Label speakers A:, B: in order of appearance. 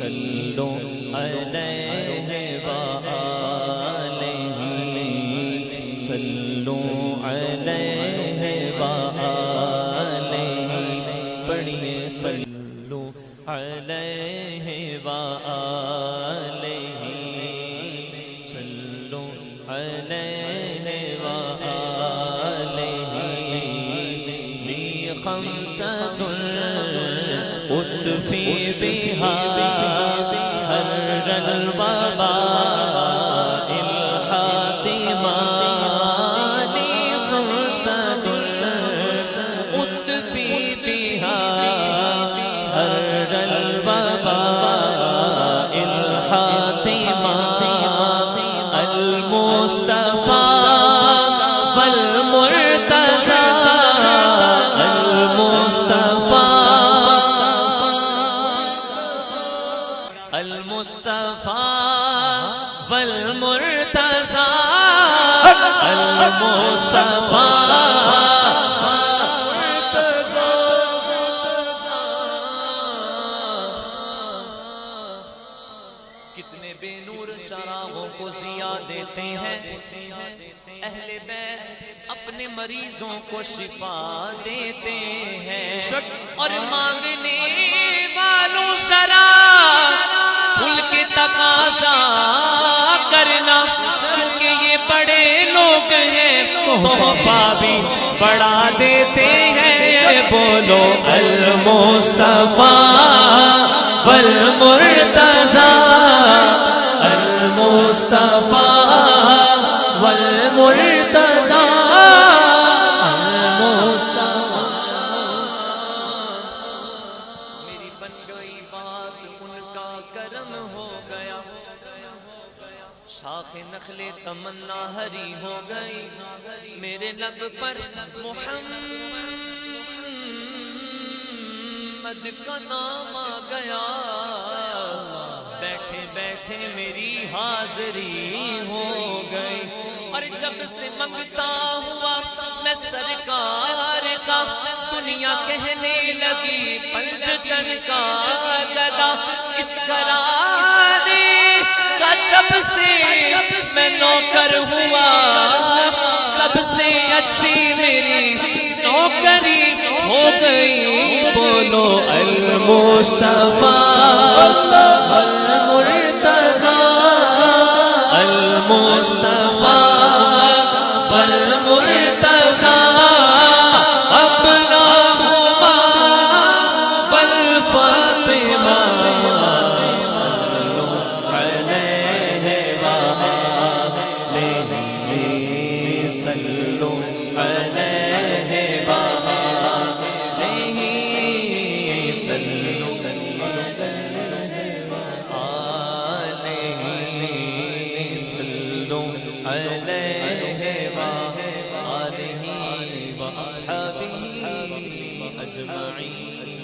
A: صلو علیہ وآلہ صلو علیہ وآلہ پڑھیے صلو علیہ وآلہ صلو علیہ وآلہ خمسۃ اطفی بہا حر الوباء الحاتمہ خمسۃ اطفی بہا حر الوباء الحاتمہ المصطفیٰ والمرتضیٰ المصطفیٰ والمرتضیٰ المصطفیٰ کتنے بے نور چراغوں کو ضیاء دیتے ہیں اہل بیت اپنے مریضوں کو شفا دیتے ہیں اور مانگنے والوں ذرا کھل کے تقاضا کرنا کیونکہ یہ بڑے لوگ ہیں تحفہ بھی بڑا دیتے ہیں بولو المصطفیٰ والمرتضیٰ المصطفیٰ والمرتضیٰ میری بن گئی بات ان کا کرم ہو گیا شاخ نخل تمنا ہری ہو گئی میرے لب پر محمد کا نام آ گیا بیٹھے بیٹھے میری حاضری ہو گئی اور جب سے منگتا ہوا میں سرکار کا دنیا کہنے لگی پنجتن کا گدا اس گھرانے کا جب سے میں نوکر ہوا سب سے اچھی میری نوکری ہو گئی بولو المصطفیٰ والمرتضیٰ المصطفیٰ والمرتضیٰ اپنا ہما والفاطمہ صلو علیہ وآلہ صلو علیہ وآلہ صلو علیہ وآلہ وأصحابہ اجمعین